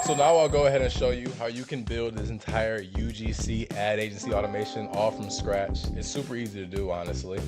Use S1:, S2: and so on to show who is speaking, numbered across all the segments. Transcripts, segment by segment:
S1: So now I'll go ahead and show you how you can build this entire UGC ad agency automation all from scratch. It's super easy to do, honestly.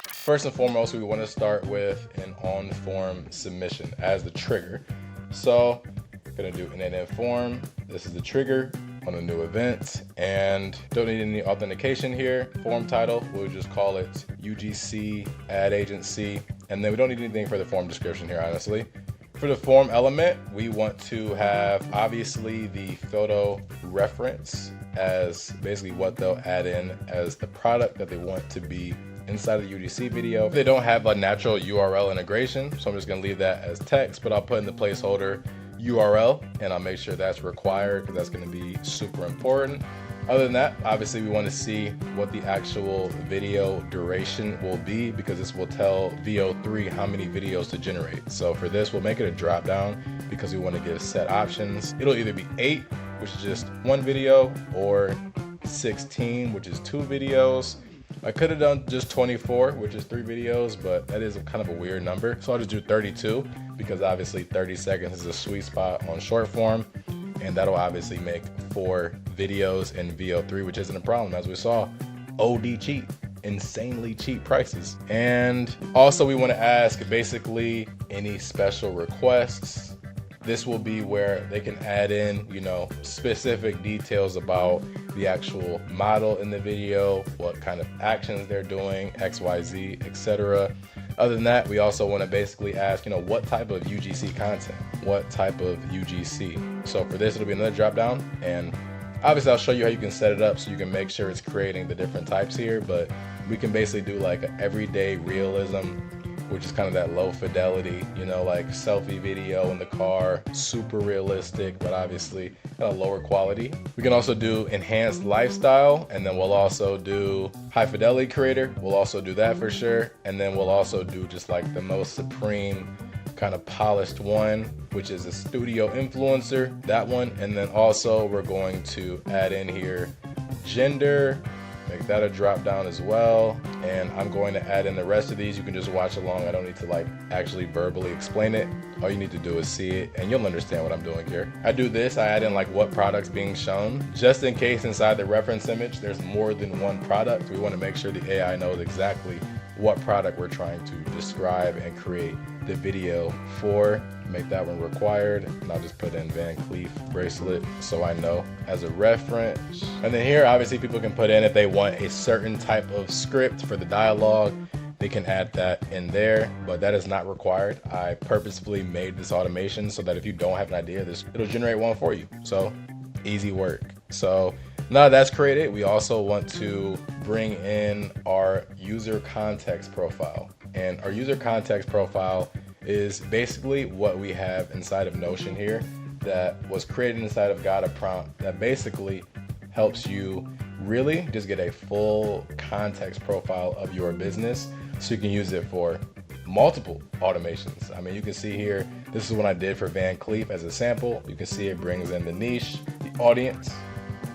S1: First and foremost, we want to start with an on-form submission as the trigger. So I'm going to do an n8n form. This is the trigger on a new event, and don't need any authentication here. Form title, we'll just call it UGC ad agency, and then we don't need anything for the form description here, honestly. For the form element, we want to have obviously the photo reference as basically what they'll add in as the product that they want to be inside of the UGC video. They don't have a natural URL integration, so I'm just gonna leave that as text, but I'll put in the placeholder URL, and I'll make sure that's required because that's gonna be super important. Other than that, obviously we want to see what the actual video duration will be, because this will tell VO3 how many videos to generate. So for this, we'll make it a drop down because we want to give set options. It'll either be 8, which is just 1 video, or 16, which is 2 videos. I could have done just 24, which is 3 videos, but that is kind of a weird number. So I'll just do 32 because obviously 30 seconds is a sweet spot on short form, and that'll obviously make 4 videos in VO3, which isn't a problem. As we saw, OD cheap, insanely cheap prices. And also we want to ask basically any special requests. This will be where they can add in, you know, specific details about the actual model in the video, what kind of actions they're doing, XYZ, etc. Other than that, we also want to basically ask, you know, what type of UGC content, what type of UGC. So for this, it'll be another drop down, and obviously I'll show you how you can set it up so you can make sure it's creating the different types here, but we can basically do like an everyday realism, which is kind of that low fidelity, you know, like selfie video in the car, super realistic, but obviously kind of lower quality. We can also do enhanced lifestyle, and then we'll also do high fidelity creator. We'll also do that for sure. And then we'll also do just like the most supreme kind of polished one, which is a studio influencer, that one. And then also we're going to add in here gender, make that a drop down as well. And I'm going to add in the rest of these. You can just watch along. I don't need to like actually verbally explain it. All you need to do is see it and you'll understand what I'm doing here. I do this, I add in like what product's being shown, just in case inside the reference image there's more than one product. We want to make sure the AI knows exactly what product we're trying to describe and create the video for. Make that one required, and I'll just put in Van Cleef bracelet so I know as a reference. And then here obviously people can put in if they want a certain type of script for the dialogue, they can add that in there, but that is not required. I purposefully made this automation so that if you don't have an idea, it'll generate one for you. So easy work. So now that's created, we also want to bring in our user context profile. And our user context profile is basically what we have inside of Notion here that was created inside of Got a Prompt that basically helps you really just get a full context profile of your business so you can use it for multiple automations. I mean, you can see here, this is what I did for Van Cleef as a sample. You can see it brings in the niche, the audience,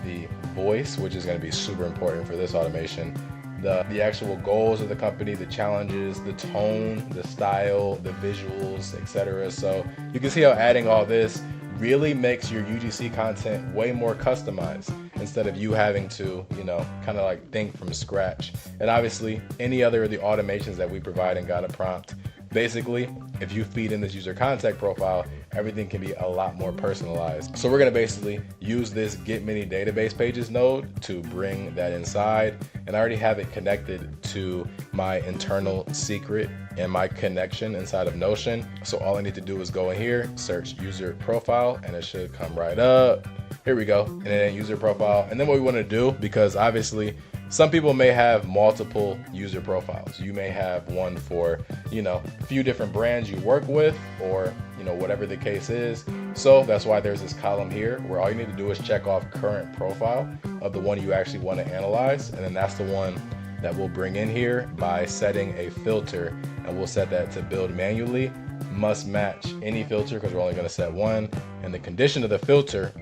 S1: the voice, which is going to be super important for this automation, the actual goals of the company, the challenges, the tone, the style, the visuals, etc. So you can see how adding all this really makes your UGC content way more customized instead of you having to, you know, kind of like think from scratch. And obviously any other of the automations that we provide in Got a Prompt, basically if you feed in this user contact profile, everything can be a lot more personalized. So we're going to basically use this get many database pages node to bring that inside, and I already have it connected to my internal secret and my connection inside of Notion. So all I need to do is go in here, search user profile, and it should come right up. Here we go, and then user profile. And then what we want to do, because obviously some people may have multiple user profiles. You may have one for, you know, a few different brands you work with, or, you know, whatever the case is. So that's why there's this column here where all you need to do is check off current profile of the one you actually want to analyze. And then that's the one that we'll bring in here by setting a filter, and we'll set that to build manually, must match any filter because we're only going to set one. And the condition of the filter,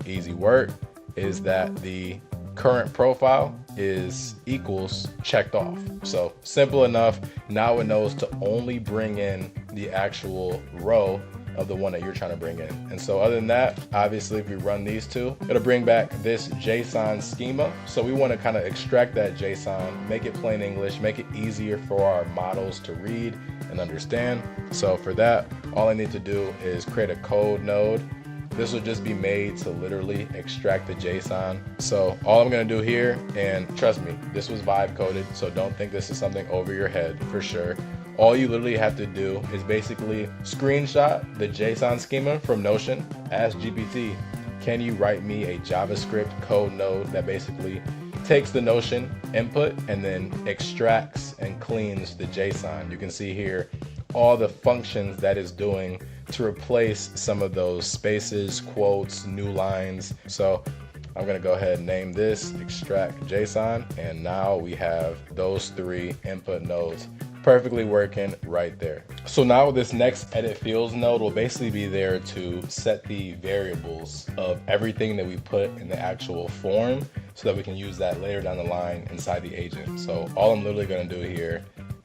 S1: easy work, is that the current profile is equals checked off. So simple enough. Now it knows to only bring in the actual row of the one that you're trying to bring in. And so other than that, obviously if we run these two, it'll bring back this JSON schema. So we want to kind of extract that JSON, make it plain English, make it easier for our models to read and understand. So for that, all I need to do is create a code node. This will just be made to literally extract the JSON. So all I'm gonna do here, and trust me, this was vibe coded, so don't think this is something over your head for sure. All you literally have to do is basically screenshot the JSON schema from Notion, ask GPT, can you write me a JavaScript code node that basically takes the Notion input and then extracts and cleans the JSON. You can see here all the functions that it's doing to replace some of those spaces, quotes, new lines. So I'm gonna go ahead and name this extract JSON, and now we have those three input nodes perfectly working right there. So now this next edit fields node will basically be there to set the variables of everything that we put in the actual form so that we can use that later down the line inside the agent. So all I'm literally gonna do here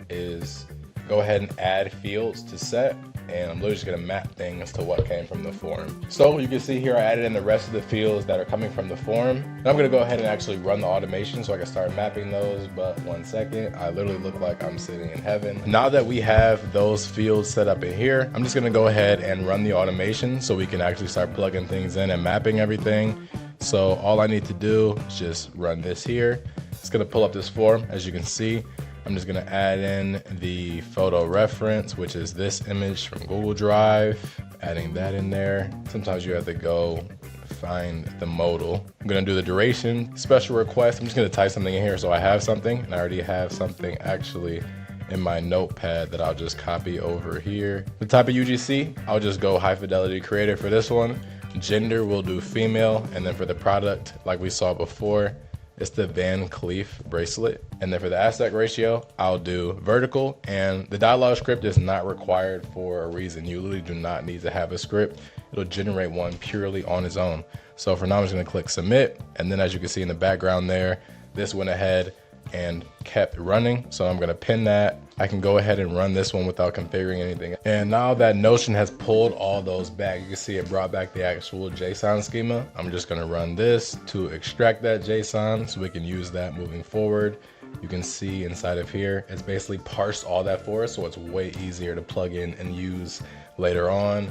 S1: is go ahead and add fields to set, and I'm literally just gonna map things to what came from the form. So you can see here I added in the rest of the fields that are coming from the form. And I'm gonna go ahead and actually run the automation so I can start mapping those, but 1 second, I literally look like I'm sitting in heaven. Now that we have those fields set up in here, I'm just gonna go ahead and run the automation so we can actually start plugging things in and mapping everything. So all I need to do is just run this here. It's gonna pull up this form, as you can see. I'm just gonna add in the photo reference, which is this image from Google Drive, adding that in there. Sometimes you have to go find the modal. I'm gonna do the duration, special request. I'm just gonna type something in here so I have something, and I already have something actually in my notepad that I'll just copy over here. The type of UGC, I'll just go high fidelity creator for this one. Gender, we'll do female, and then for the product, like we saw before, it's the Van Cleef bracelet. And then for the aspect ratio, I'll do vertical, and the dialog script is not required for a reason. You literally do not need to have a script. It'll generate one purely on its own. So for now, I'm just gonna click submit. And then as you can see in the background there, this went ahead and kept running. So I'm gonna pin that. I can go ahead and run this one without configuring anything. And now that Notion has pulled all those back, you can see it brought back the actual JSON schema. I'm just gonna run this to extract that JSON so we can use that moving forward. You can see inside of here, it's basically parsed all that for us, so it's way easier to plug in and use later on.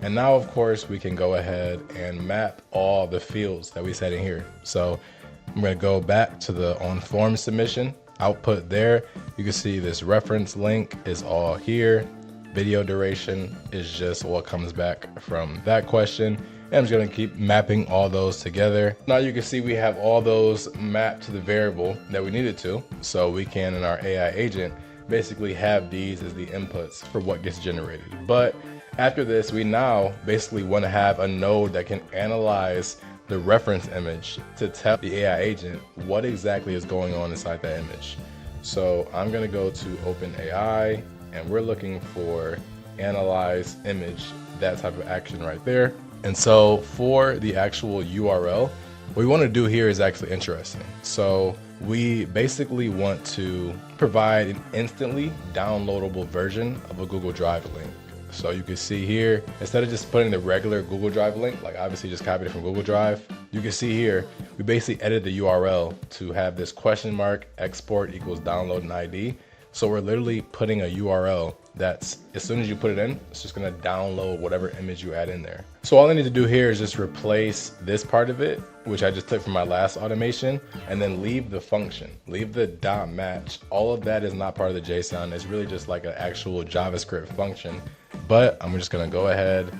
S1: And now, of course, we can go ahead and map all the fields that we set in here. So I'm gonna go back to the on form submission output there. You can see this reference link is all here. Video duration is just what comes back from that question. And I'm just gonna keep mapping all those together. Now you can see we have all those mapped to the variable that we needed to. So we can, in our AI agent, basically have these as the inputs for what gets generated. But after this, we now basically wanna have a node that can analyze the reference image to tell the AI agent what exactly is going on inside that image. So I'm gonna go to OpenAI, and we're looking for analyze image, that type of action right there. And so for the actual URL, what we want to do here is actually interesting. So we basically want to provide an instantly downloadable version of a Google Drive link. So you can see here, instead of just putting the regular Google Drive link, like obviously just copied it from Google Drive, you can see here, we basically edited the URL to have this question mark export equals download an ID. So we're literally putting a URL that's, as soon as you put it in, it's just gonna download whatever image you add in there. So all I need to do here is just replace this part of it, which I just took from my last automation, and then leave the function, leave the dot match. All of that is not part of the JSON. It's really just like an actual JavaScript function. But I'm just gonna go ahead,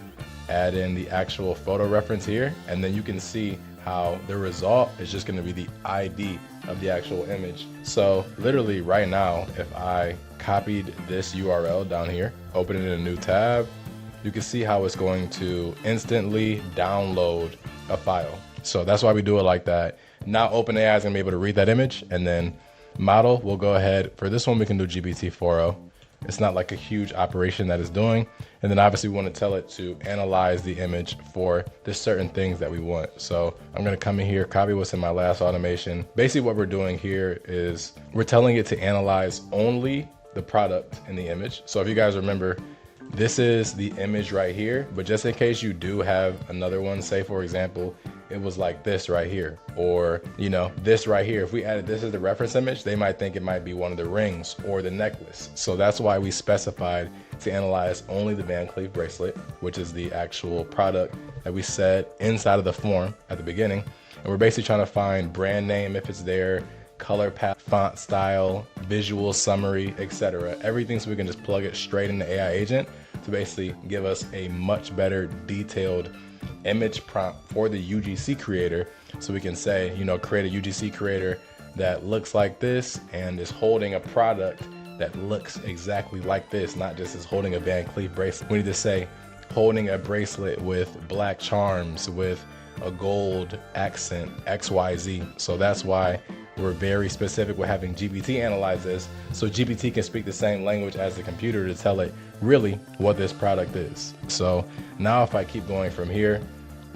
S1: add in the actual photo reference here, and then you can see how the result is just gonna be the ID of the actual image. So literally right now, if I copied this URL down here, open it in a new tab, you can see how it's going to instantly download a file. So that's why we do it like that. Now OpenAI is gonna be able to read that image, and then model, we'll go ahead, for this one we can do GPT-4o. It's not like a huge operation that it's doing. And then obviously we want to tell it to analyze the image for the certain things that we want. So I'm going to come in here, copy what's in my last automation. Basically what we're doing here is we're telling it to analyze only the product in the image. So if you guys remember, this is the image right here, but just in case you do have another one, say for example, it was like this right here, or you know, this right here. If we added this as the reference image, they might think it might be one of the rings or the necklace. So that's why we specified to analyze only the Van Cleef bracelet, which is the actual product that we said inside of the form at the beginning. And we're basically trying to find brand name if it's there, color palette, font style, visual summary, etc. Everything, so we can just plug it straight in the AI agent to basically give us a much better detailed image prompt for the UGC creator. So we can say, you know, create a UGC creator that looks like this and is holding a product that looks exactly like this, not just is holding a Van Cleef bracelet. We need to say holding a bracelet with black charms with a gold accent, XYZ. So that's why we're very specific with having GPT analyze this, so GPT can speak the same language as the computer to tell it really what this product is. So now if I keep going from here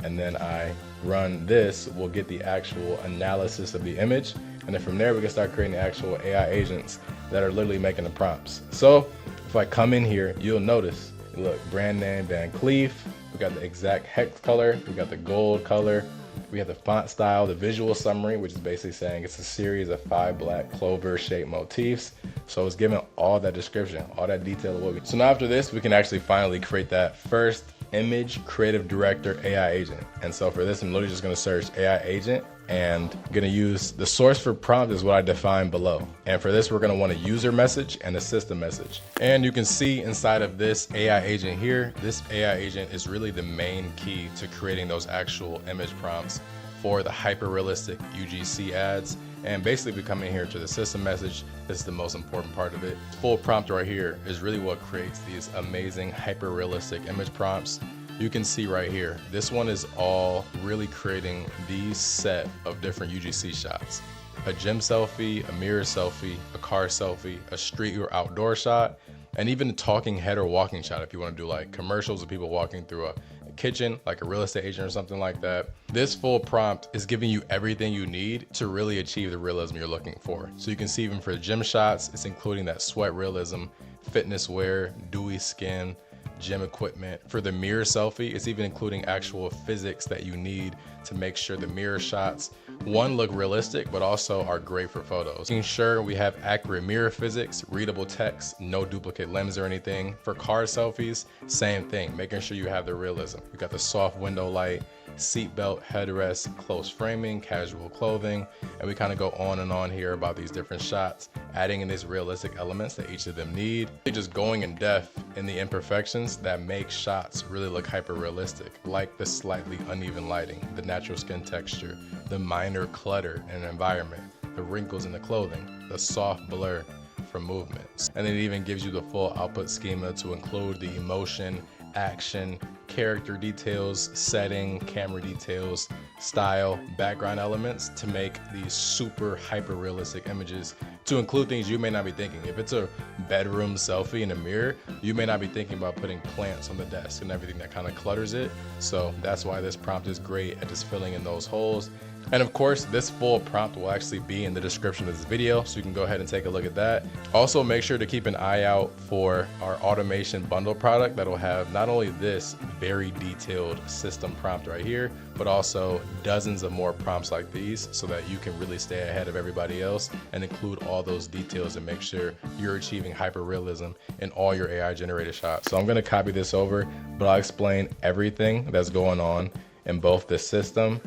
S1: and then I run this, we'll get the actual analysis of the image. And then from there, we can start creating the actual AI agents that are literally making the prompts. So if I come in here, you'll notice, look, brand name Van Cleef, we got the exact hex color, we got the gold color, we have the font style, the visual summary, which is basically saying it's a series of 5 black clover shaped motifs. So it's giving all that description, all that detail of what we. So now after this, we can actually finally create that first image creative director AI agent. And so for this, I'm literally just going to search AI agent and going to use the source for prompt is what I defined below. And for this, we're going to want a user message and a system message. And you can see inside of this AI agent here, this AI agent is really the main key to creating those actual image prompts for the hyper realistic UGC ads. And basically we come in here to the system message. This is the most important part of it. Full prompt right here is really what creates these amazing hyper realistic image prompts. You can see right here, this one is all really creating these set of different UGC shots. A gym selfie, a mirror selfie, a car selfie, a street or outdoor shot, and even a talking head or walking shot if you want to do like commercials of people walking through a kitchen, like a real estate agent or something like that. This full prompt is giving you everything you need to really achieve the realism you're looking for. So you can see even for the gym shots, it's including that sweat realism, fitness wear, dewy skin, gym equipment. For the mirror selfie, it's even including actual physics that you need to make sure the mirror shots, one, look realistic, but also are great for photos. Making sure we have accurate mirror physics, readable text, no duplicate limbs or anything. For car selfies, same thing, making sure you have the realism. You got the soft window light, seatbelt, headrest, close framing, casual clothing, and we kind of go on and on here about these different shots, adding in these realistic elements that each of them need. Just going in depth in the imperfections that make shots really look hyper realistic, like the slightly uneven lighting, the natural skin texture, the minor clutter in an environment, the wrinkles in the clothing, the soft blur from movements. And it even gives you the full output schema to include the emotion, action, character details, setting, camera details, style, background elements to make these super hyper realistic images, to include things you may not be thinking. If it's a bedroom selfie in a mirror, you may not be thinking about putting plants on the desk and everything that kind of clutters it. So that's why this prompt is great at just filling in those holes. And of course, this full prompt will actually be in the description of this video, so you can go ahead and take a look at that. Also, make sure to keep an eye out for our automation bundle product that'll have not only this very detailed system prompt right here, but also dozens of more prompts like these so that you can really stay ahead of everybody else and include all those details and make sure you're achieving hyper realism in all your AI generated shots. So I'm gonna copy this over, but I'll explain everything that's going on in both the system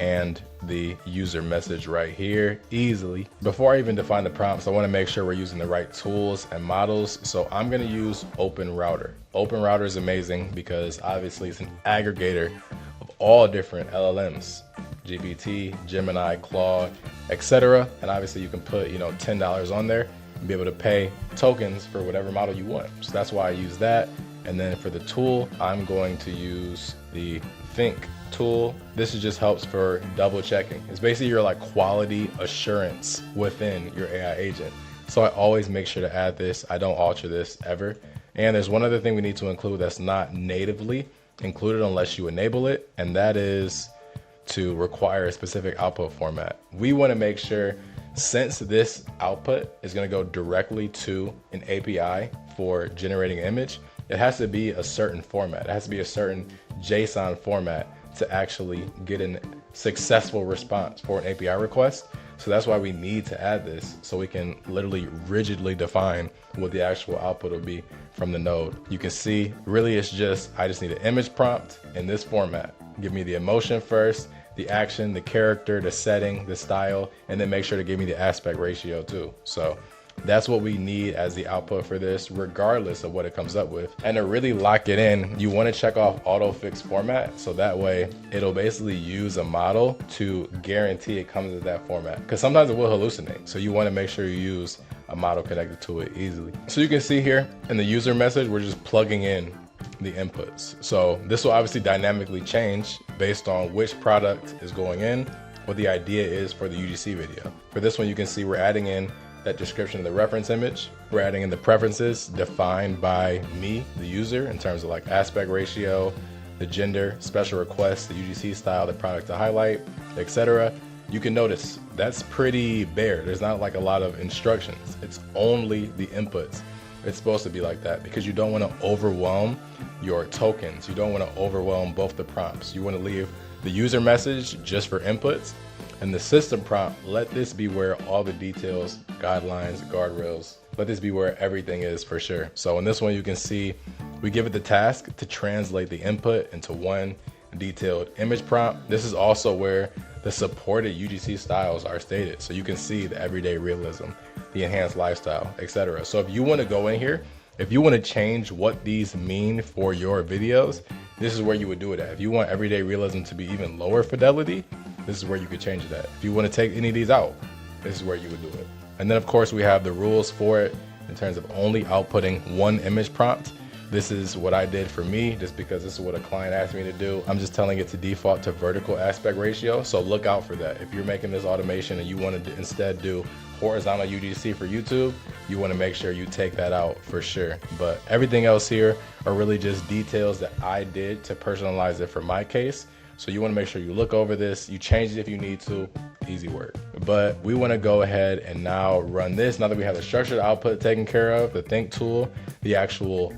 S1: and the user message right here easily. Before I even define the prompts, I want to make sure we're using the right tools and models. So I'm going to use Open Router. Open Router is amazing because obviously it's an aggregator of all different LLMs, GPT, Gemini, Claude, etc. And obviously you can put, $10 on there and be able to pay tokens for whatever model you want. So that's why I use that. And then for the tool, I'm going to use the Think tool. This just helps for double checking. It's basically your quality assurance within your AI agent. So I always make sure to add this. I don't alter this ever. And there's one other thing we need to include that's not natively included unless you enable it, and that is to require a specific output format. We want to make sure, since this output is going to go directly to an API for generating an image, it has to be a certain format. It has to be a certain JSON format to actually get a successful response for an API request. So that's why we need to add this, so we can literally rigidly define what the actual output will be from the node. You can see, really it's just, I just need an image prompt in this format. Give me the emotion first, the action, the character, the setting, the style, and then make sure to give me the aspect ratio too. So that's what we need as the output for this, regardless of what it comes up with. And to really lock it in, you want to check off auto fix format, so that way it'll basically use a model to guarantee it comes in that format, because sometimes it will hallucinate. So you want to make sure you use a model connected to it easily. So you can see here in the user message, we're just plugging in the inputs. So this will obviously dynamically change based on which product is going in, what the idea is for the UGC video. For this one, you can see we're adding in that description of the reference image. We're adding in the preferences defined by me, the user, in terms of like aspect ratio, the gender, special requests, the UGC style, the product to highlight, etc. You can notice that's pretty bare. There's not like a lot of instructions. It's only the inputs. It's supposed to be like that because you don't want to overwhelm your tokens. You don't want to overwhelm both the prompts. You want to leave the user message just for inputs, and the system prompt, let this be where all the details, guidelines, guardrails, let this be where everything is for sure. So in this one, you can see we give it the task to translate the input into one detailed image prompt. This is also where the supported UGC styles are stated. So you can see the everyday realism, the enhanced lifestyle, etc. So if you want to go in here, if you want to change what these mean for your videos, this is where you would do it at. If you want everyday realism to be even lower fidelity, this is where you could change that. If you want to take any of these out, this is where you would do it. And then of course we have the rules for it in terms of only outputting one image prompt. This is what I did for me, just because this is what a client asked me to do. I'm just telling it to default to vertical aspect ratio. So look out for that. If you're making this automation and you want to instead do horizontal UGC for YouTube, you want to make sure you take that out for sure. But everything else here are really just details that I did to personalize it for my case. So you want to make sure you look over this, you change it if you need to, easy work. But we want to go ahead and now run this. Now that we have the structured output taken care of, the think tool, the actual,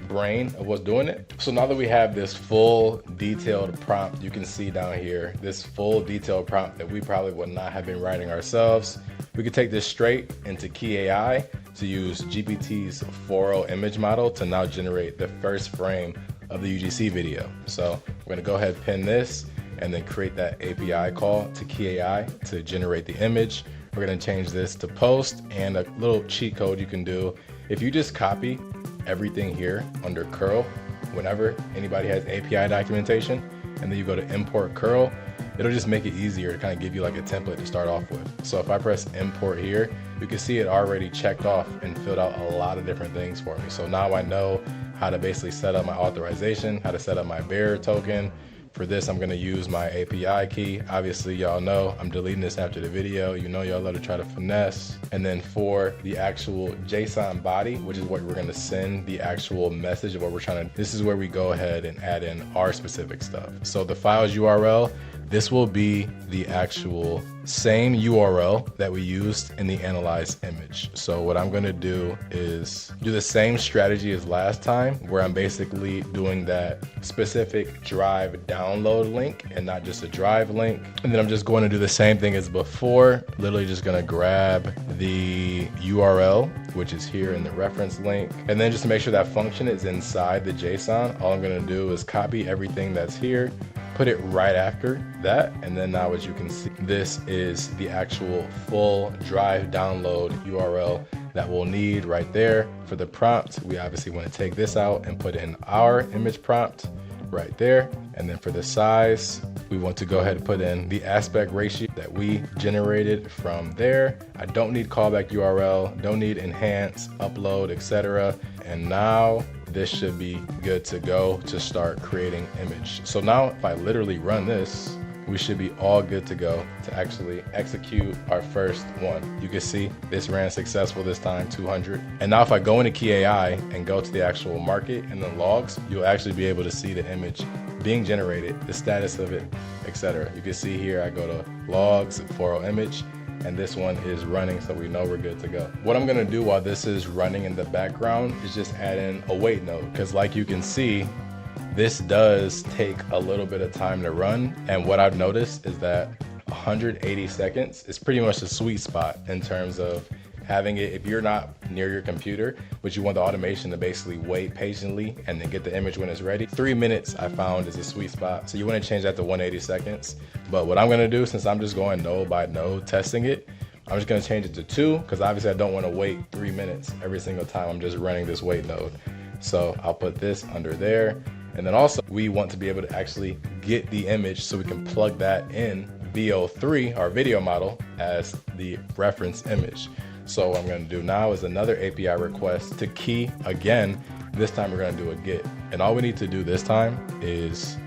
S1: brain of what's doing it. So now that we have this full detailed prompt, you can see down here, this full detailed prompt that we probably would not have been writing ourselves. We could take this straight into Key AI to use GPT's 4.0 image model to now generate the first frame of the UGC video. So we're gonna go ahead, pin this, and then create that API call to Key AI to generate the image. We're gonna change this to post, and a little cheat code you can do. If you just copy everything here under curl, whenever anybody has API documentation, and then you go to import curl, it'll just make it easier to kind of give you like a template to start off with. So if I press import here, you can see it already checked off and filled out a lot of different things for me. So now I know how to basically set up my authorization, how to set up my bearer token. For this, I'm gonna use my API key. Obviously, y'all know I'm deleting this after the video. You know y'all love to try to finesse. And then for the actual JSON body, which is what we're gonna send the actual message of what we're trying to, this is where we go ahead and add in our specific stuff. So the file's URL, this will be the actual same URL that we used in the analyzed image. So what I'm gonna do is do the same strategy as last time, where I'm basically doing that specific drive download link and not just a drive link. And then I'm just going to do the same thing as before, literally just gonna grab the URL, which is here in the reference link. And then just to make sure that function is inside the JSON, all I'm gonna do is copy everything that's here, put it right after that, and then now as you can see, this is the actual full drive download URL that we'll need right there. For the prompt, we obviously want to take this out and put in our image prompt right there. And then for the size, we want to go ahead and put in the aspect ratio that we generated from there. I don't need callback URL, don't need enhance, upload, etc. And now this should be good to go to start creating image. So now if I literally run this, we should be all good to go to actually execute our first one. You can see this ran successful this time, 200. And now if I go into Key AI and go to the actual market and then logs, you'll actually be able to see the image being generated, the status of it, etc. You can see here, I go to logs, 4.0 image, and this one is running, so we know we're good to go. What I'm gonna do while this is running in the background is just add in a wait node, because like you can see, this does take a little bit of time to run. And what I've noticed is that 180 seconds is pretty much the sweet spot in terms of having it, if you're not near your computer, but you want the automation to basically wait patiently and then get the image when it's ready. 3 minutes I found is a sweet spot. So you want to change that to 180 seconds. But what I'm going to do, since I'm just going node by node testing it, I'm just going to change it to 2, because obviously I don't want to wait 3 minutes every single time I'm just running this wait node. So I'll put this under there. And then also we want to be able to actually get the image so we can plug that in VO3, our video model, as the reference image. So what I'm going to do now is another API request to key again. This time we're going to do a get. And all we need to do this time is,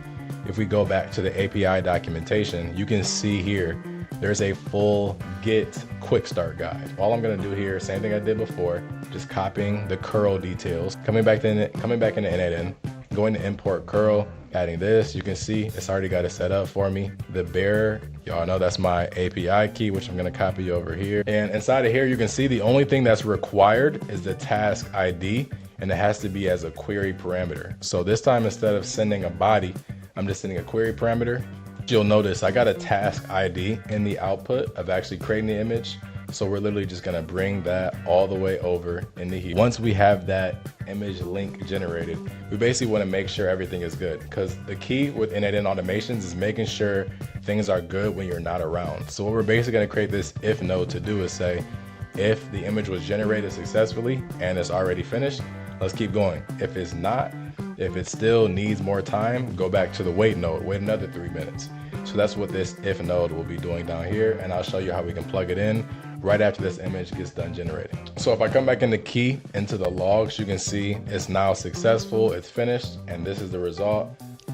S1: if we go back to the API documentation, you can see here, there's a full Git quick start guide. All I'm going to do here, same thing I did before, just copying the curl details, coming back into n8n, going to import curl, adding this. You can see it's already got it set up for me. The bearer, y'all know that's my API key, which I'm going to copy over here. And inside of here, you can see the only thing that's required is the task ID, and it has to be as a query parameter. So this time, instead of sending a body, I'm just sending a query parameter. You'll notice I got a task ID in the output of actually creating the image. So we're literally just gonna bring that all the way over into here. Once we have that image link generated, we basically wanna make sure everything is good, because the key with n8n automations is making sure things are good when you're not around. So what we're basically gonna create this if node to do is say, if the image was generated successfully and it's already finished, let's keep going. If it's not, if it still needs more time, go back to the wait node, wait another 3 minutes. So that's what this if node will be doing down here, and I'll show you how we can plug it in right after this image gets done generating. So if I come back in the key into the logs, you can see it's now successful, it's finished, and this is the result.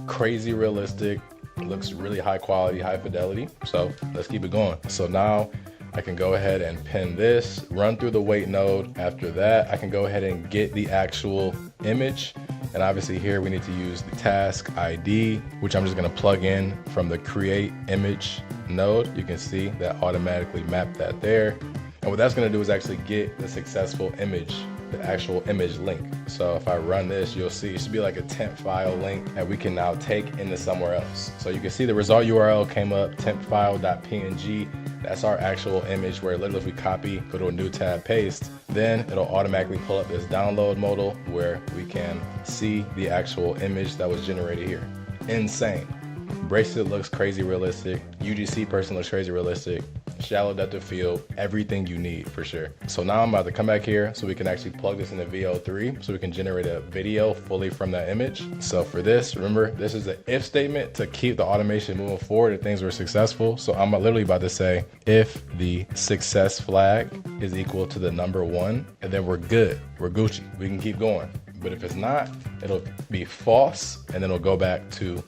S1: Crazy realistic, looks really high quality, high fidelity. So let's keep it going. So now I can go ahead and pin this, run through the wait node. After that, I can go ahead and get the actual image. And obviously here we need to use the task ID, which I'm just gonna plug in from the create image node. You can see that automatically mapped that there. And what that's gonna do is actually get the successful image, the actual image link. So if I run this, you'll see it should be like a temp file link that we can now take into somewhere else. So you can see the result URL came up, tempfile.png. That's our actual image, where literally if we copy, go to a new tab, paste, then it'll automatically pull up this download modal where we can see the actual image that was generated here. Insane. Bracelet looks crazy realistic. UGC person looks crazy realistic. Shallow depth of field, everything you need for sure. So now I'm about to come back here so we can actually plug this into VO3 so we can generate a video fully from that image. So for this, remember, this is the if statement to keep the automation moving forward if things were successful. So I'm literally about to say, if the success flag is equal to the number 1, and then we're good, we're Gucci, we can keep going. But if it's not, it'll be false, and then it'll go back to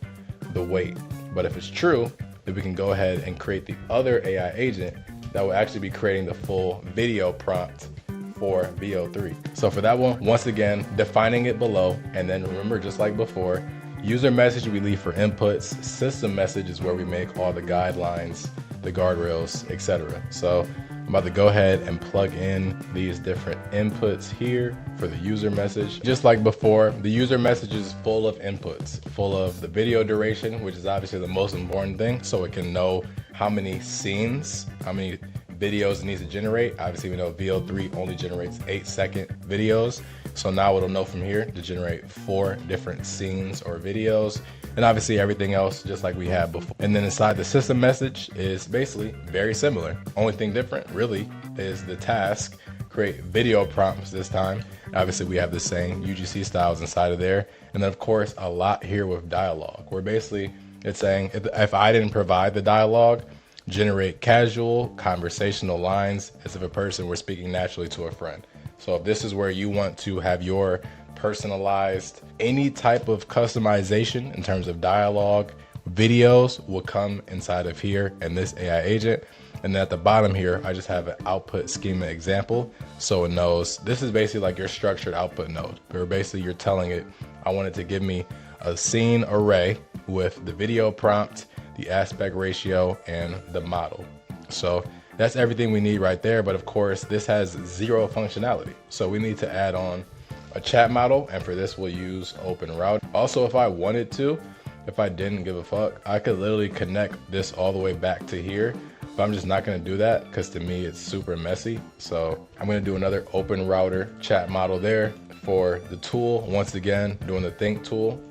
S1: the wait. But if it's true, then we can go ahead and create the other AI agent that will actually be creating the full video prompt for VO3. So for that one, once again, defining it below, and then remember, just like before, user message we leave for inputs, system message is where we make all the guidelines, the guardrails, etc. So I'm about to go ahead and plug in these different inputs here for the user message. Just like before, the user message is full of inputs, full of the video duration, which is obviously the most important thing, so it can know how many scenes, how many videos it needs to generate. Obviously, we know VO3 only generates 8-second videos. So now it'll know from here to generate 4 different scenes or videos. And obviously everything else just like we had before. And then inside the system message is basically very similar. Only thing different really is the task, create video prompts this time. Obviously we have the same UGC styles inside of there. And then of course a lot here with dialogue, where basically it's saying if I didn't provide the dialogue, generate casual conversational lines as if a person were speaking naturally to a friend. So if this is where you want to have your personalized, any type of customization in terms of dialogue, videos will come inside of here in this AI agent. And then at the bottom here, I just have an output schema example. So it knows this is basically like your structured output node, where basically you're telling it, I want it to give me a scene array with the video prompt, the aspect ratio, and the model. So that's everything we need right there. But of course, this has zero functionality. So we need to add on a chat model. And for this, we'll use OpenRoute. Also, if I wanted to, if I didn't give a fuck, I could literally connect this all the way back to here. But I'm just not gonna do that because to me, it's super messy. So I'm gonna do another OpenRouter chat model there for the tool. Once again, doing the think tool,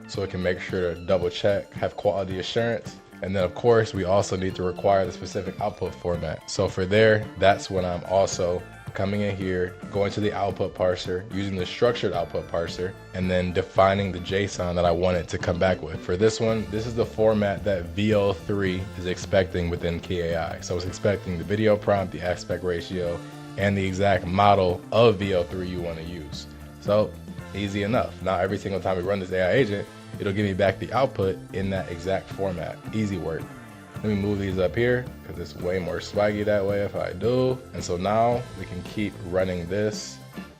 S1: so it can make sure to double check, have quality assurance. And then of course, we also need to require the specific output format. So for there, that's when I'm also coming in here, going to the output parser, using the structured output parser, and then defining the JSON that I want it to come back with. For this one, this is the format that VO3 is expecting within KAI. So it's expecting the video prompt, the aspect ratio, and the exact model of VO3 you want to use. So easy enough. Now every single time we run this AI agent, it'll give me back the output in that exact format. Easy work. Let me move these up here because it's way more swaggy that way if I do. And so now we can keep running this.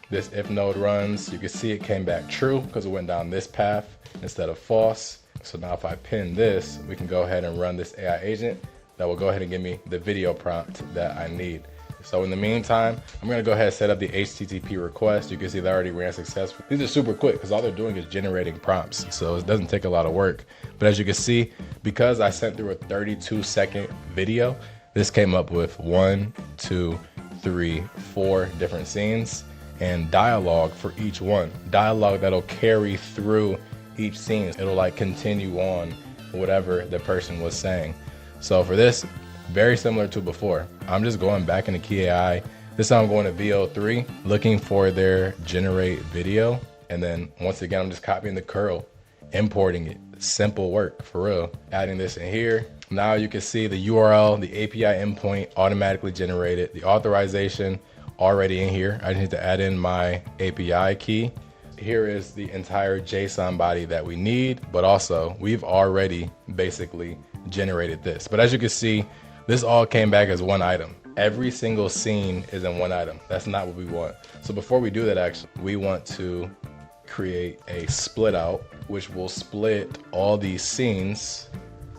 S1: This if node runs. You can see it came back true because it went down this path instead of false. So now if I pin this, we can go ahead and run this AI agent that will go ahead and give me the video prompt that I need. So in the meantime, I'm gonna go ahead and set up the HTTP request. You can see that already ran successfully. These are super quick because all they're doing is generating prompts. So it doesn't take a lot of work. But as you can see, because I sent through a 32-second video, this came up with 1, 2, 3, 4 different scenes and dialogue for each one. Dialogue that'll carry through each scene. It'll like continue on whatever the person was saying. So for this, very similar to before. I'm just going back into KAI. This time I'm going to VO3, looking for their generate video. And then once again, I'm just copying the curl, importing it. Simple work, for real. Adding this in here. Now you can see the URL, the API endpoint automatically generated, the authorization already in here. I just need to add in my API key. Here is the entire JSON body that we need, but also we've already basically generated this. But as you can see, this all came back as one item. Every single scene is in one item. That's not what we want. So before we do that, actually, we want to create a split out, which will split all these scenes.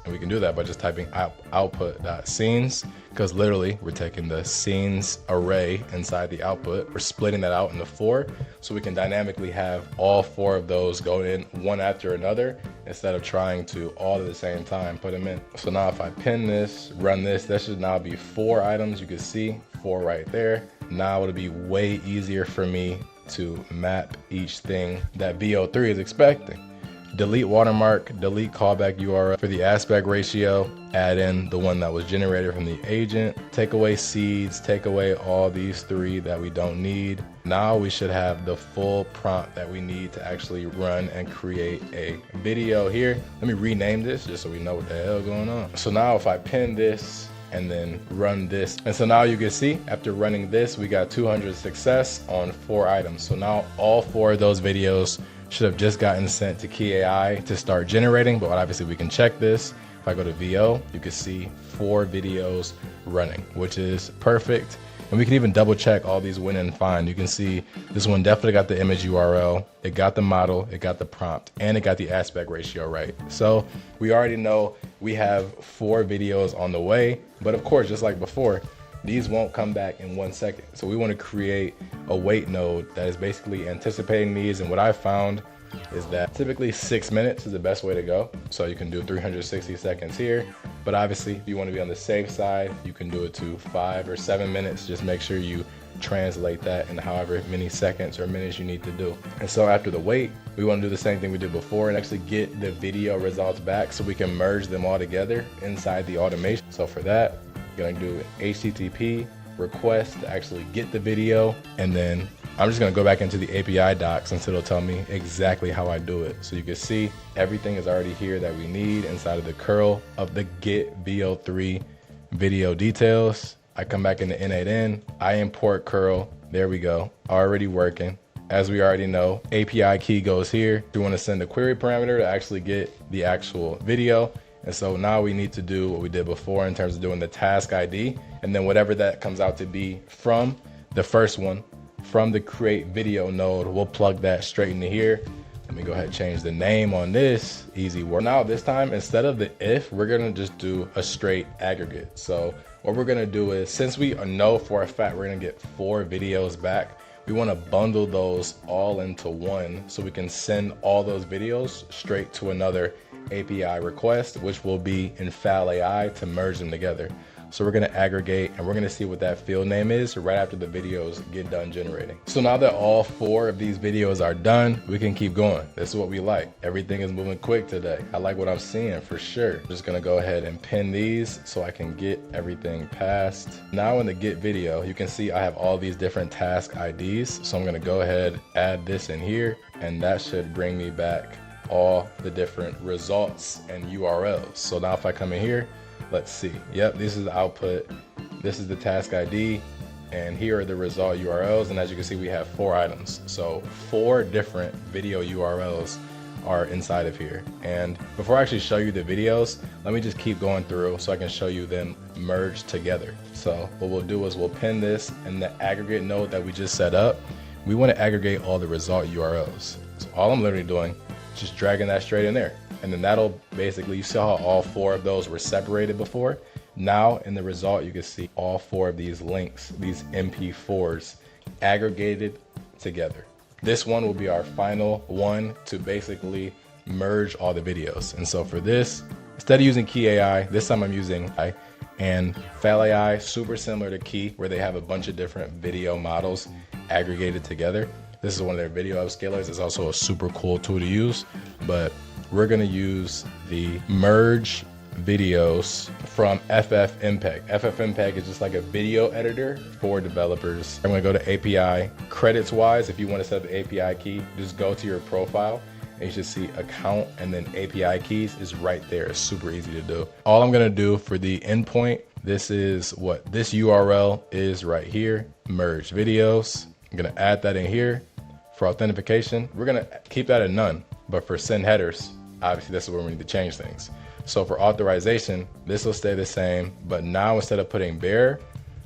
S1: And we can do that by just typing output.scenes, because literally we're taking the scenes array inside the output. We're splitting that out into 4, so we can dynamically have all 4 of those go in one after another instead of trying to all at the same time put them in. So now if I pin this, run this, that should now be 4 items. You can see 4 right there. Now it'll be way easier for me to map each thing that VO3 is expecting. Delete watermark, delete callback URL. For the aspect ratio, add in the one that was generated from the agent. Take away seeds, take away all these 3 that we don't need. Now we should have the full prompt that we need to actually run and create a video here. Let me rename this just so we know what the hell going on. So now if I pin this and then run this, and so now you can see after running this, we got 200 success on 4 items. So now all 4 of those videos should have just gotten sent to KAI to start generating, but obviously we can check this. If I go to VO, you can see 4 videos running, which is perfect. And we can even double check all these win and find. You can see this one definitely got the image URL, it got the model, it got the prompt, and it got the aspect ratio right. So we already know we have 4 videos on the way, but of course, just like before, these won't come back in 1 second. So we want to create a wait node that is basically anticipating these. And what I found is that typically 6 minutes is the best way to go. So you can do 360 seconds here, but obviously if you want to be on the safe side, you can do it to 5 or 7 minutes. Just make sure you translate that in however many seconds or minutes you need to do. And so after the wait, we want to do the same thing we did before and actually get the video results back so we can merge them all together inside the automation. So for that, going to do an HTTP request to actually get the video, and then I'm just going to go back into the API docs and so it'll tell me exactly how I do it. So you can see everything is already here that we need inside of the curl of the get VO3 video details. I come back into n8n, I import curl, there we go, already working. As we already know, API key goes here. We want to send a query parameter to actually get the actual video. And so now we need to do what we did before in terms of doing the task ID, and then whatever that comes out to be from the first one, from the create video node, we'll plug that straight into here. Let me go ahead and change the name on this. Easy work. Now this time, instead of the if, we're gonna just do a straight aggregate. So what we're gonna do is, since we know for a fact we're gonna get 4 videos back, we wanna bundle those all into one so we can send all those videos straight to another API request, which will be in Fal AI to merge them together. So we're gonna aggregate and we're gonna see what that field name is right after the videos get done generating. So now that all 4 of these videos are done, we can keep going. This is what we like. Everything is moving quick today. I like what I'm seeing for sure. I'm just gonna go ahead and pin these so I can get everything passed. Now in the get video, you can see I have all these different task IDs. So I'm gonna go ahead, add this in here, and that should bring me back all the different results and URLs. So now if I come in here, let's see. Yep, this is the output. This is the task ID, and here are the result URLs. And as you can see, we have 4 items. So 4 different video URLs are inside of here. And before I actually show you the videos, let me just keep going through so I can show you them merged together. So what we'll do is we'll pin this in the aggregate node that we just set up. We want to aggregate all the result URLs. So all I'm literally doing is just dragging that straight in there. And then that'll basically, you saw how all 4 of those were separated before. Now in the result, you can see all 4 of these links, these MP4s aggregated together. This one will be our final one to basically merge all the videos. And so for this, instead of using Key AI, this time I'm using AI, and Fal AI, super similar to Key, where they have a bunch of different video models aggregated together. This is one of their video upscalers. It's also a super cool tool to use, but we're gonna use the merge videos from FFmpeg. FFmpeg is just like a video editor for developers. I'm gonna go to API. Credits wise, if you wanna set up the API key, just go to your profile and you should see account and then API keys is right there. It's super easy to do. All I'm gonna do for the endpoint, this is what this URL is right here, merge videos. I'm gonna add that in here. For authentication, we're gonna keep that at none, but for send headers, obviously this is where we need to change things. So for authorization, this will stay the same, but now instead of putting bearer,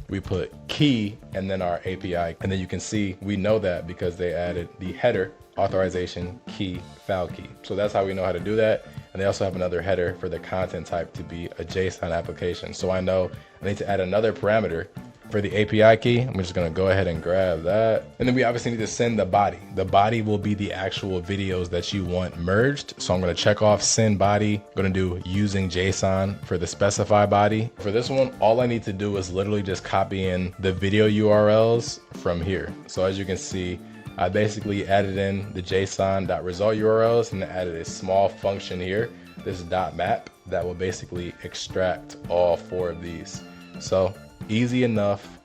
S1: we put key and then our API. And then you can see, we know that because they added the header, authorization, key, file key. So that's how we know how to do that. And they also have another header for the content type to be a JSON application. So I know I need to add another parameter for the API key. I'm just gonna go ahead and grab that. And then we obviously need to send the body. The body will be the actual videos that you want merged. So I'm gonna check off send body. I'm gonna do using JSON for the specify body. For this one, all I need to do is literally just copy in the video URLs from here. So as you can see, I basically added in the JSON.result URLs and added a small function here, this .map, that will basically extract all 4 of these. So easy enough.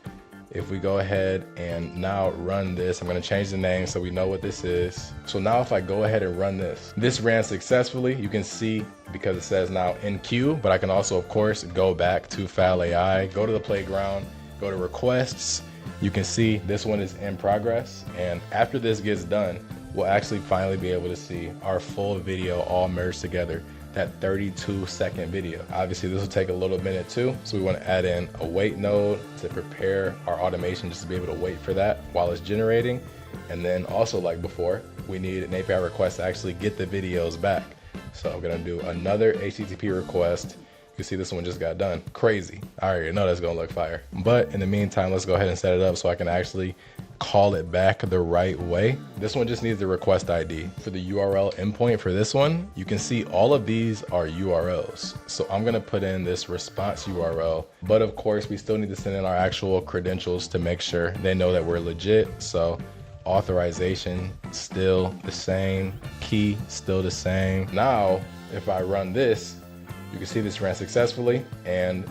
S1: If we go ahead and now run this, I'm going to change the name so we know what this is. So now if I go ahead and run this ran successfully. You can see because it says now in queue, but I can also of course go back to Fal AI, go to the playground, go to requests. You can see this one is in progress, and after this gets done, we'll actually finally be able to see our full video all merged together, that 32-second video. Obviously this will take a little minute too, so we want to add in a wait node to prepare our automation just to be able to wait for that while it's generating. And then also, like before, we need an API request to actually get the videos back. So I'm gonna do another HTTP request. You can see this one just got done. Crazy. I already know that's gonna look fire. But in the meantime, let's go ahead and set it up so I can actually call it back the right way. This one just needs the request ID. For the URL endpoint for this one, you can see all of these are URLs. So I'm gonna put in this response URL, but of course we still need to send in our actual credentials to make sure they know that we're legit. So authorization still the same, key still the same. Now, if I run this, you can see this ran successfully, and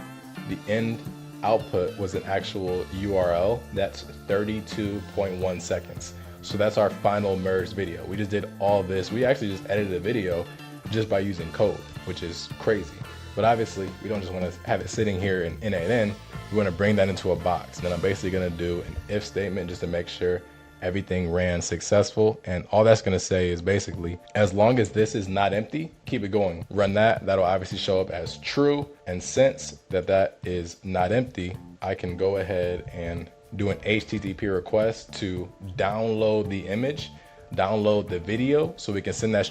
S1: the end output was an actual URL that's 32.1 seconds. So that's our final merged video. We just did all this. We actually just edited a video just by using code, which is crazy. But obviously we don't just want to have it sitting here in n8n. We want to bring that into a box. Then I'm basically going to do an if statement just to make sure everything ran successful. And all that's gonna say is basically, as long as this is not empty, keep it going. Run that, that'll obviously show up as true. And since that is not empty, I can go ahead and do an HTTP request to download the image, download the video, so we can send that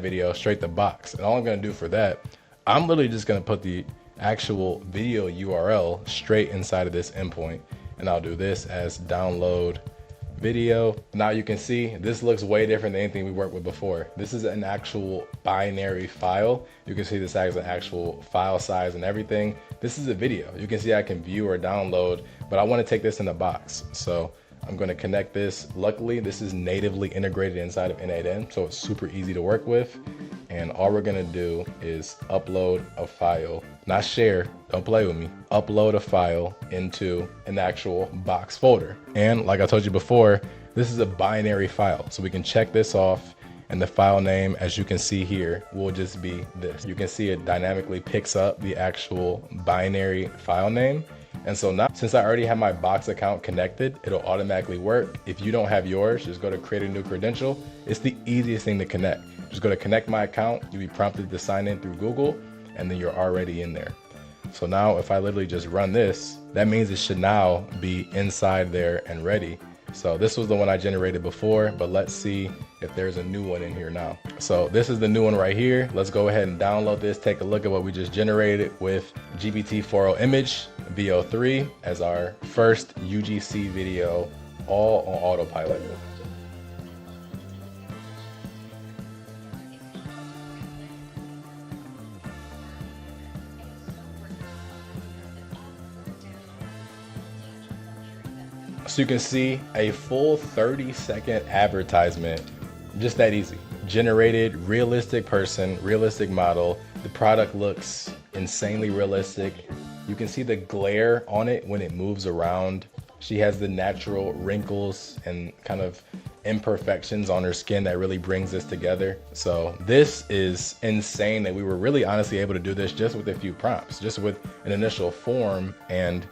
S1: video straight to Box. And all I'm gonna do for that, I'm literally just gonna put the actual video URL straight inside of this endpoint, and I'll do this as download video. Now you can see this looks way different than anything we worked with before. This is an actual binary file. You can see this has an actual file size and everything. This is a video. You can see I can view or download, but I want to take this in a Box. So I'm going to connect this. Luckily, this is natively integrated inside of n8n, so it's super easy to work with. And all we're going to do is upload a file, not share, don't play with me, upload a file into an actual Box folder. And like I told you before, this is a binary file, so we can check this off, and the file name, as you can see here, will just be this. You can see it dynamically picks up the actual binary file name. And so now, since I already have my Box account connected, it'll automatically work. If you don't have yours, just go to create a new credential. It's the easiest thing to connect. Just go to connect my account. You'll be prompted to sign in through Google, and then you're already in there. So now if I literally just run this, that means it should now be inside there and ready. So this was the one I generated before, but let's see if there's a new one in here now. So this is the new one right here. Let's go ahead and download this, take a look at what we just generated with GPT-4o image VO3 as our first UGC video, all on autopilot. So you can see a full 30-second advertisement, just that easy. Generated, realistic person, realistic model. The product looks insanely realistic. You can see the glare on it when it moves around. She has the natural wrinkles and kind of imperfections on her skin that really brings this together. So this is insane that we were really honestly able to do this just with a few prompts, just with an initial form, and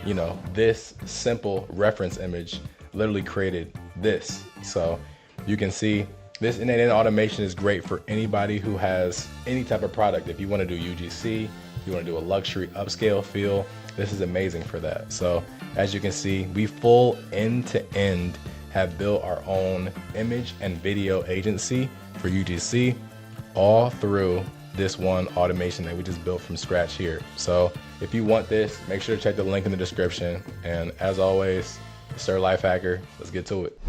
S1: you know, this simple reference image literally created this. So you can see this n8n automation is great for anybody who has any type of product. If you want to do UGC, if you want to do a luxury upscale feel, this is amazing for that. So as you can see, we full end-to-end have built our own image and video agency for UGC, all through this one automation that we just built from scratch here. So if you want this, make sure to check the link in the description. And as always, Sir Life Hacker, let's get to it.